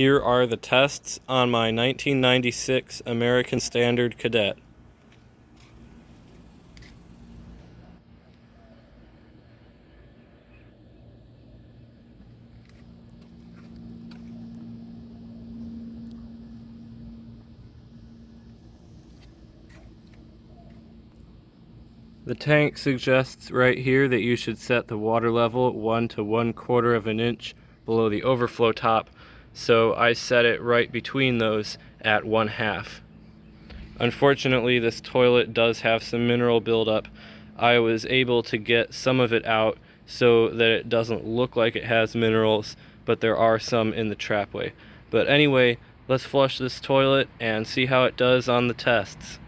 Here are the tests on my 1996 American Standard Cadet. The tank suggests right here that you should set the water level 1 to 1/4 of an inch below the overflow top, so I set it right between those at 1/2. Unfortunately, this toilet does have some mineral buildup. I was able to get some of it out so that it doesn't look like it has minerals, but there are some in the trapway. But anyway, let's flush this toilet and see how it does on the tests.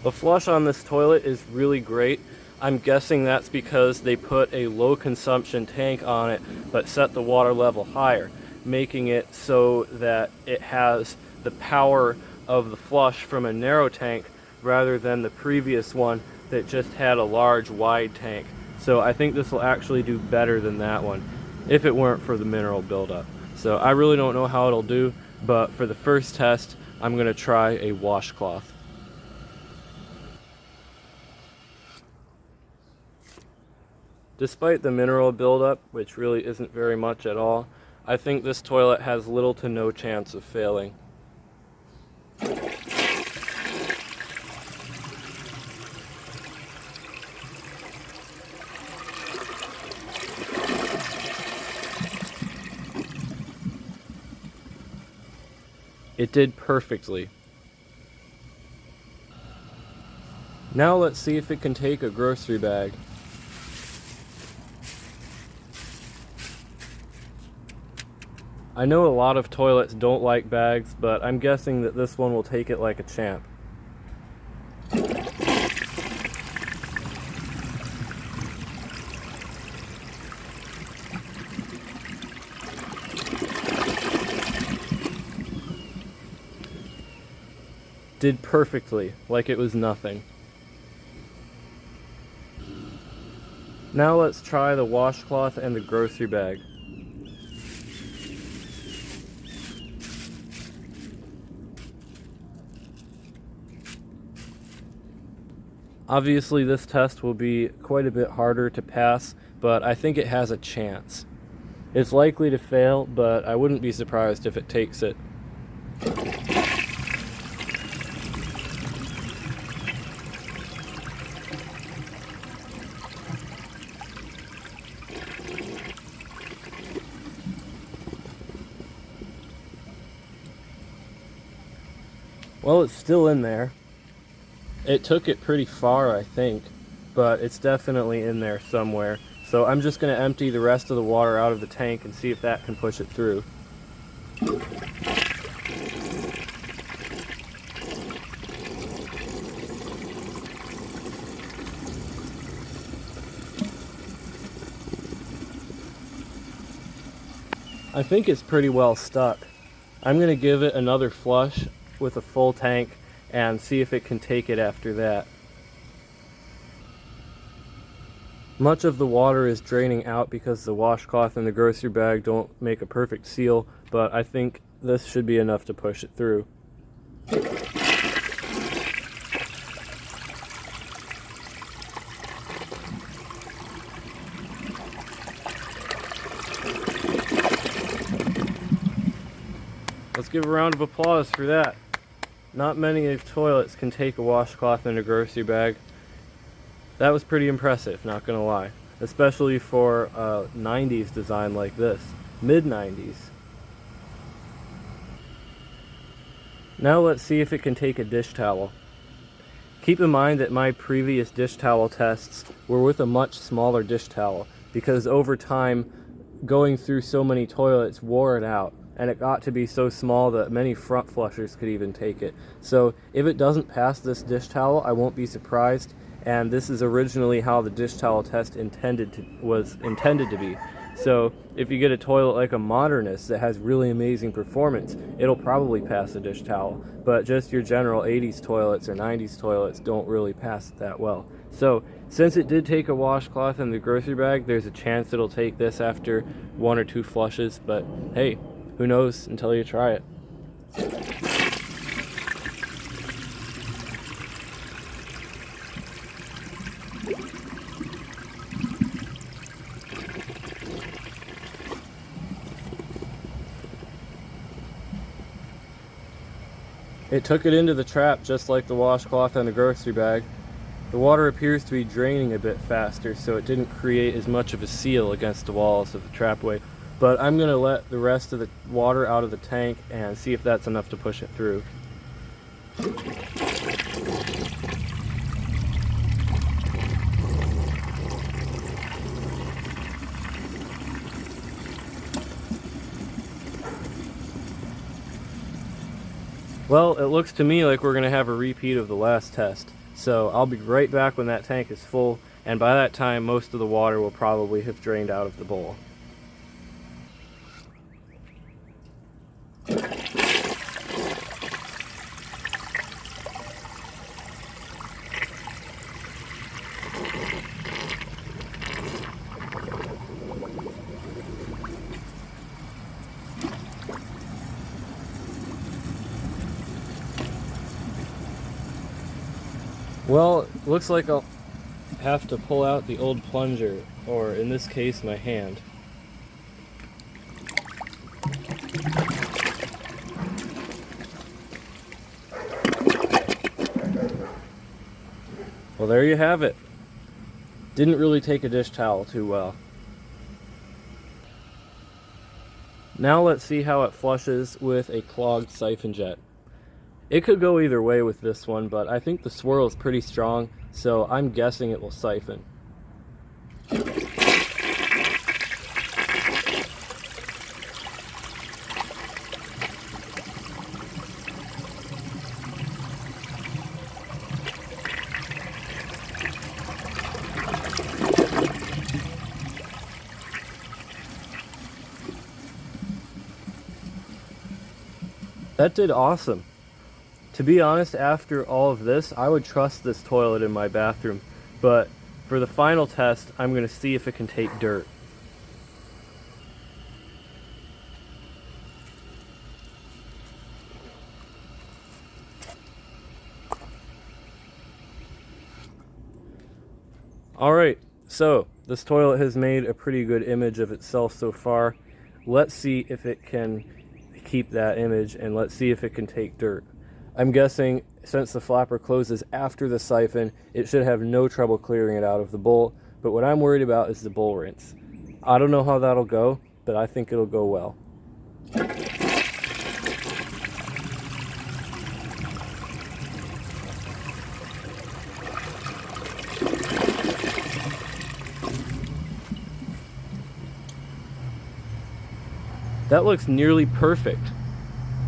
The flush on this toilet is really great. I'm guessing that's because they put a low consumption tank on it but set the water level higher, making it so that it has the power of the flush from a narrow tank rather than the previous one that just had a large wide tank. So I think this will actually do better than that one if it weren't for the mineral buildup. So I really don't know how it'll do, but for the first test I'm going to try a washcloth. Despite the mineral buildup, which really isn't very much at all, I think this toilet has little to no chance of failing. It did perfectly. Now let's see if it can take a grocery bag. I know a lot of toilets don't like bags, but I'm guessing that this one will take it like a champ. Did perfectly, like it was nothing. Now let's try the washcloth and the grocery bag. Obviously this test will be quite a bit harder to pass, but I think it has a chance. It's likely to fail, but I wouldn't be surprised if it takes it. Well, it's still in there. It took it pretty far, I think, but it's definitely in there somewhere. So I'm just going to empty the rest of the water out of the tank and see if that can push it through. I think it's pretty well stuck. I'm going to give it another flush with a full tank and see if it can take it after that. Much of the water is draining out because the washcloth and the grocery bag don't make a perfect seal, but I think this should be enough to push it through. Let's give a round of applause for that. Not many toilets can take a washcloth and a grocery bag. That was pretty impressive, not gonna lie. Especially for a 90s design like this. Mid-90s. Now let's see if it can take a dish towel. Keep in mind that my previous dish towel tests were with a much smaller dish towel, because over time, going through so many toilets wore it out. And it got to be so small that many front flushers could even take it. So if it doesn't pass this dish towel, I won't be surprised. And this is originally how the dish towel test was intended to be. So if you get a toilet like a Modernist that has really amazing performance, it'll probably pass a dish towel. But just your general 80s toilets or 90s toilets don't really pass it that well. So since it did take a washcloth in the grocery bag, there's a chance it'll take this after 1 or 2 flushes. But hey, who knows until you try it. It took it into the trap just like the washcloth on the grocery bag. The water appears to be draining a bit faster, so it didn't create as much of a seal against the walls of the trapway. But I'm going to let the rest of the water out of the tank and see if that's enough to push it through. Well, it looks to me like we're going to have a repeat of the last test. So I'll be right back when that tank is full, and by that time most of the water will probably have drained out of the bowl. Well, looks like I'll have to pull out the old plunger, or in this case, my hand. Well, there you have it. Didn't really take a dish towel too well. Now let's see how it flushes with a clogged siphon jet. It could go either way with this one, but I think the swirl is pretty strong, so I'm guessing it will siphon. That did awesome. To be honest, after all of this, I would trust this toilet in my bathroom, but for the final test, I'm going to see if it can take dirt. Alright, so this toilet has made a pretty good image of itself so far. Let's see if it can keep that image, and let's see if it can take dirt. I'm guessing since the flapper closes after the siphon, it should have no trouble clearing it out of the bowl, but what I'm worried about is the bowl rinse. I don't know how that'll go, but I think it'll go well. That looks nearly perfect.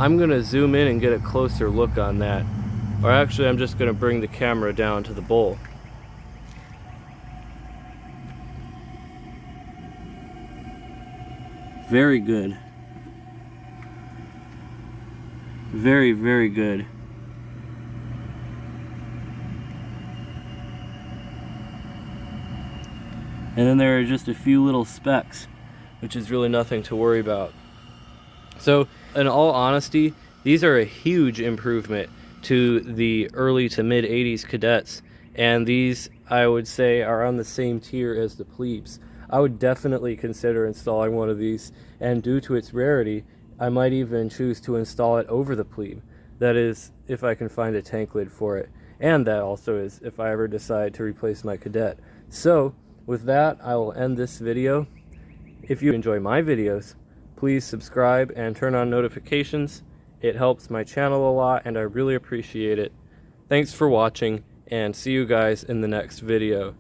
I'm going to zoom in and get a closer look on that. Or actually, I'm just going to bring the camera down to the bowl. Very good. Very, very good. And then there are just a few little specks, which is really nothing to worry about. So, in all honesty, these are a huge improvement to the early to mid 80s Cadets, and these, I would say, are on the same tier as the Plebes. I would definitely consider installing one of these, and due to its rarity, I might even choose to install it over the Plebe. That is, if I can find a tank lid for it, and that also is if I ever decide to replace my Cadet. So, with that, I will end this video. If you enjoy my videos, please subscribe and turn on notifications. It helps my channel a lot and I really appreciate it. Thanks for watching, and see you guys in the next video.